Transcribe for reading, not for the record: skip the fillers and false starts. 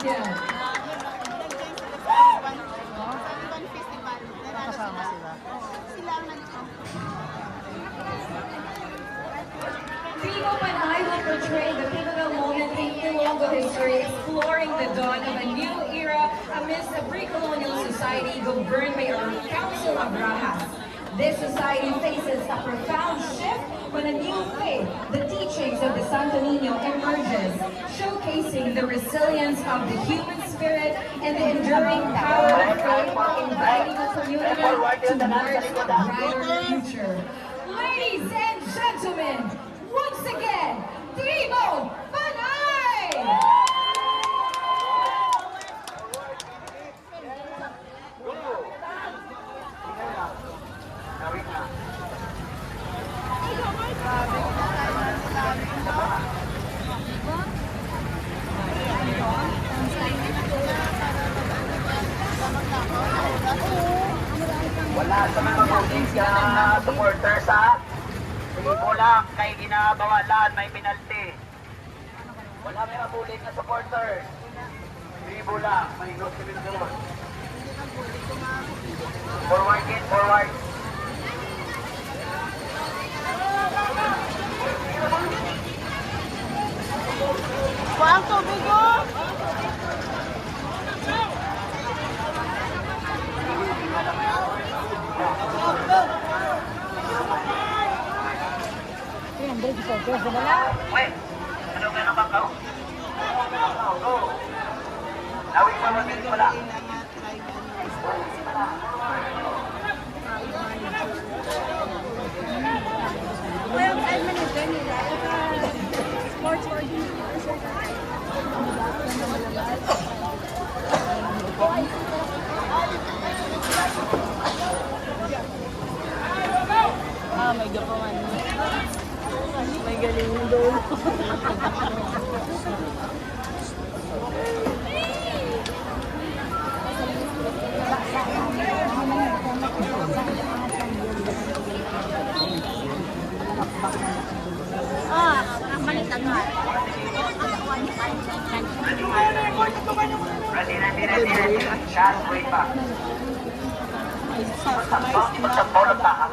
Yeah. Kasama sila. Team Open Eye will portray the pivotal moment in Ilonggo history, exploring the dawn of a new era amidst a pre-colonial society governed by a council of Rahas. This society faces a profound shift when a new faith, the teachings of the Santo Niño, emerges, showcasing the resilience of the human spirit and the enduring power of faith, inviting the community towards a brighter future. Ladies and gentlemen, once again, Tribo Panay! Wala sa mga audience na supporters ha. Libo lang kay ginabawalan, may penalty. Wala may mabulit na supporters. Libo lang, may note kami na gano'n. Forward in, forward. Kuang tubig ko! Wait, ano ka naman ka? Go! Lawig pa mag-in pala. Sports coordinator. May gapaman. May galing doon. Baliktad nga. Ready. Shot, wait pa. Basta bola taas.